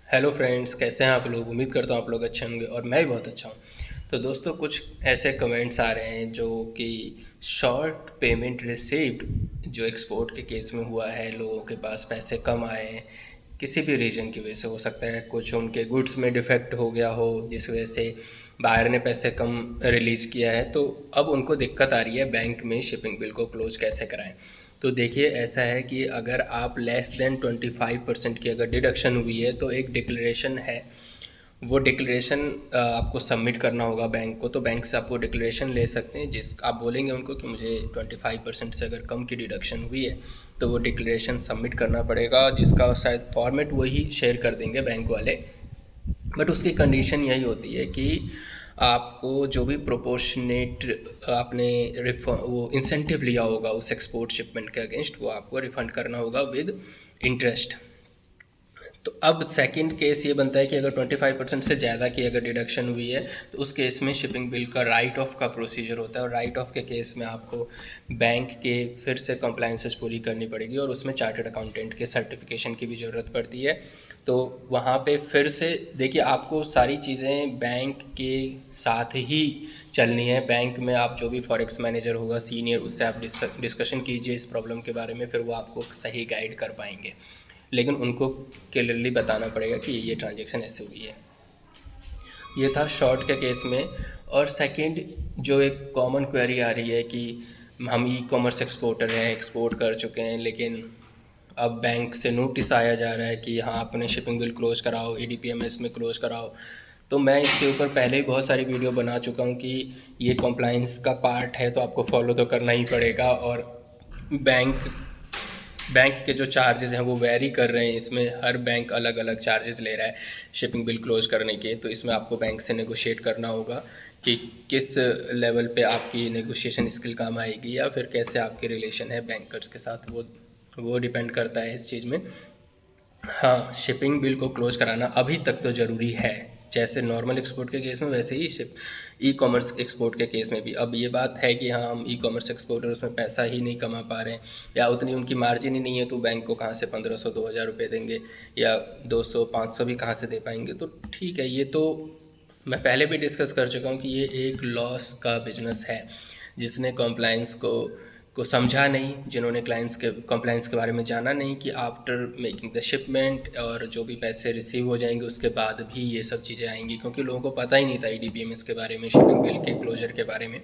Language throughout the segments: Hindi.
हेलो फ्रेंड्स, कैसे हैं आप लोग। उम्मीद करता हूँ आप लोग अच्छे होंगे और मैं भी बहुत अच्छा हूँ। तो दोस्तों, कुछ ऐसे कमेंट्स आ रहे हैं जो कि शॉर्ट पेमेंट रिसीव्ड जो एक्सपोर्ट के केस में हुआ है, लोगों के पास पैसे कम आए हैं, किसी भी रीज़न की वजह से हो सकता है। कुछ उनके गुड्स में डिफेक्ट हो गया हो जिस वजह से बायर ने पैसे कम रिलीज़ किया है, तो अब उनको दिक्कत आ रही है बैंक में शिपिंग बिल को क्लोज कैसे कराएं। तो देखिए, ऐसा है कि अगर आप लेस देन 25% की अगर डिडक्शन हुई है तो एक डिक्लेरेशन है, वो डिक्लेरेशन आपको सबमिट करना होगा बैंक को। तो बैंक से आपको डिक्लेरेशन ले सकते हैं, जिस आप बोलेंगे उनको कि मुझे 25% से अगर कम की डिडक्शन हुई है तो वो डिक्लेरेशन सबमिट करना पड़ेगा, जिसका शायद फॉर्मेट वही शेयर कर देंगे बैंक वाले। बट उसकी कंडीशन यही होती है कि आपको जो भी प्रोपोर्शनेट आपने वो इंसेंटिव लिया होगा उस एक्सपोर्ट शिपमेंट के अगेंस्ट, वो आपको रिफ़ंड करना होगा विद इंटरेस्ट। तो अब सेकंड केस ये बनता है कि अगर 25% से ज़्यादा की अगर डिडक्शन हुई है तो उस केस में शिपिंग बिल का राइट ऑफ का प्रोसीजर होता है, और राइट ऑफ के केस में आपको बैंक के फिर से कंप्लाइंसेस पूरी करनी पड़ेगी और उसमें चार्टर्ड अकाउंटेंट के सर्टिफिकेशन की भी ज़रूरत पड़ती है। तो वहाँ पे फिर से देखिए, आपको सारी चीज़ें बैंक के साथ ही चलनी है। बैंक में आप जो भी फॉरेक्स मैनेजर होगा सीनियर, उससे आप डिस्कशन कीजिए इस प्रॉब्लम के बारे में, फिर वो आपको सही गाइड कर पाएंगे। लेकिन उनको क्लियरली बताना पड़ेगा कि ये ट्रांजेक्शन ऐसे हुई है। ये था शॉर्ट के केस में। और सेकंड, जो एक कॉमन क्वेरी आ रही है कि हम ई कॉमर्स एक्सपोर्टर हैं, एक्सपोर्ट कर चुके हैं, लेकिन अब बैंक से नोटिस आया जा रहा है कि हाँ, अपने शिपिंग बिल क्लोज कराओ, EDPMS में क्लोज कराओ। तो मैं इसके ऊपर पहले ही बहुत सारी वीडियो बना चुका हूँ कि ये कॉम्प्लाइंस का पार्ट है, तो आपको फॉलो तो करना ही पड़ेगा। और बैंक बैंक के जो चार्जेस हैं वो वेरी कर रहे हैं, इसमें हर बैंक अलग अलग चार्जेस ले रहा है शिपिंग बिल क्लोज करने के। तो इसमें आपको बैंक से नेगोशिएट करना होगा कि किस लेवल पे आपकी नेगोशिएशन स्किल काम आएगी, या फिर कैसे आपके रिलेशन है बैंकर्स के साथ, वो डिपेंड करता है इस चीज़ में। हाँ, शिपिंग बिल को क्लोज कराना अभी तक तो ज़रूरी है, जैसे नॉर्मल एक्सपोर्ट के केस में वैसे ही ई कॉमर्स एक्सपोर्ट के केस में भी। अब ये बात है कि हाँ, हम ई कॉमर्स एक्सपोर्टर उसमें पैसा ही नहीं कमा पा रहे हैं, या उतनी उनकी मार्जिन ही नहीं है, तो बैंक को कहाँ से 1500-2000 रुपये देंगे, या 200-500 भी कहाँ से दे पाएंगे। तो ठीक है, ये तो मैं पहले भी डिस्कस कर चुका हूँ कि ये एक लॉस का बिजनेस है। जिसने कॉम्प्लाइंस को समझा नहीं, जिन्होंने क्लाइंट्स के कॉम्प्लाइंस के बारे में जाना नहीं कि आफ्टर मेकिंग द शिपमेंट और जो भी पैसे रिसीव हो जाएंगे उसके बाद भी ये सब चीज़ें आएंगी, क्योंकि लोगों को पता ही नहीं था EDPMS के बारे में, शिपिंग बिल के क्लोजर के बारे में।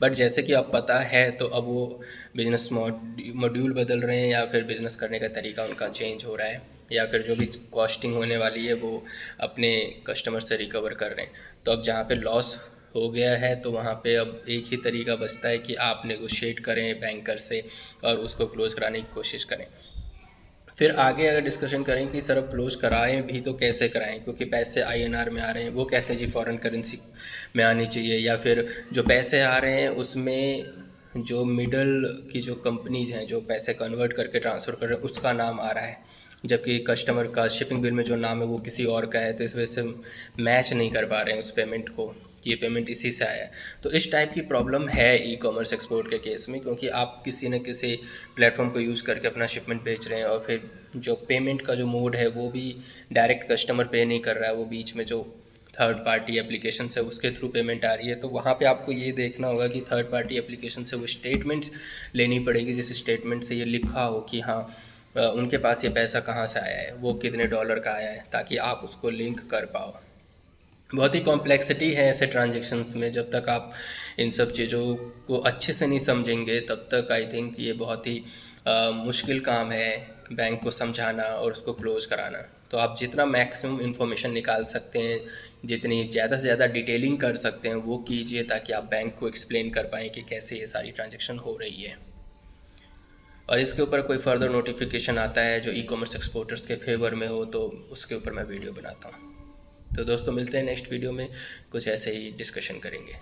बट जैसे कि अब पता है, तो अब वो बिजनेस मॉड्यूल बदल रहे हैं, या फिर बिज़नेस करने का तरीका उनका चेंज हो रहा है, या फिर जो भी कॉस्टिंग होने वाली है वो अपने कस्टमर से रिकवर कर रहे हैं। तो अब जहाँ पे लॉस हो गया है तो वहाँ पे अब एक ही तरीका बचता है कि आप नेगोशिएट करें बैंकर से और उसको क्लोज़ कराने की कोशिश करें। फिर आगे अगर डिस्कशन करें कि सर अब क्लोज कराएं भी तो कैसे कराएं, क्योंकि पैसे INR में आ रहे हैं, वो कहते हैं जी फॉरेन करेंसी में आनी चाहिए, या फिर जो पैसे आ रहे हैं उसमें जो मिडल की जो कंपनीज हैं जो पैसे कन्वर्ट करके ट्रांसफ़र कर रहे हैं उसका नाम आ रहा है, जबकि कस्टमर का शिपिंग बिल में जो नाम है वो किसी और का है। तो इस वजह से मैच नहीं कर पा रहे हैं उस पेमेंट को, ये पेमेंट इसी से आया है। तो इस टाइप की प्रॉब्लम है ई कॉमर्स एक्सपोर्ट के केस में, क्योंकि आप किसी न किसी प्लेटफॉर्म को यूज़ करके अपना शिपमेंट बेच रहे हैं, और फिर जो पेमेंट का जो मोड है वो भी डायरेक्ट कस्टमर पे नहीं कर रहा है, वो बीच में जो थर्ड पार्टी एप्लीकेशन है उसके थ्रू पेमेंट आ रही है। तो वहाँ पे आपको ये देखना होगा कि थर्ड पार्टी एप्लीकेशन से वो स्टेटमेंट्स लेनी पड़ेगी, जिस स्टेटमेंट से ये लिखा हो कि हाँ, उनके पास ये पैसा कहाँ से आया है, वो कितने डॉलर का आया है, ताकि आप उसको लिंक कर पाओ। बहुत ही कॉम्प्लेक्सिटी है ऐसे ट्रांजेक्शन्स में। जब तक आप इन सब चीज़ों को अच्छे से नहीं समझेंगे तब तक आई थिंक ये बहुत ही मुश्किल काम है बैंक को समझाना और उसको क्लोज कराना। तो आप जितना मैक्सिमम इन्फॉर्मेशन निकाल सकते हैं, जितनी ज़्यादा से ज़्यादा डिटेलिंग कर सकते हैं वो कीजिए, ताकि आप बैंक को एक्सप्लेन कर पाएँ कि कैसे ये सारी ट्रांजेक्शन हो रही है। और इसके ऊपर कोई फर्दर नोटिफिकेशन आता है जो ई कॉमर्स एक्सपोर्टर्स के फेवर में हो तो उसके ऊपर मैं वीडियो बनाता हूँ। तो दोस्तों, मिलते हैं नेक्स्ट वीडियो में, कुछ ऐसे ही डिस्कशन करेंगे।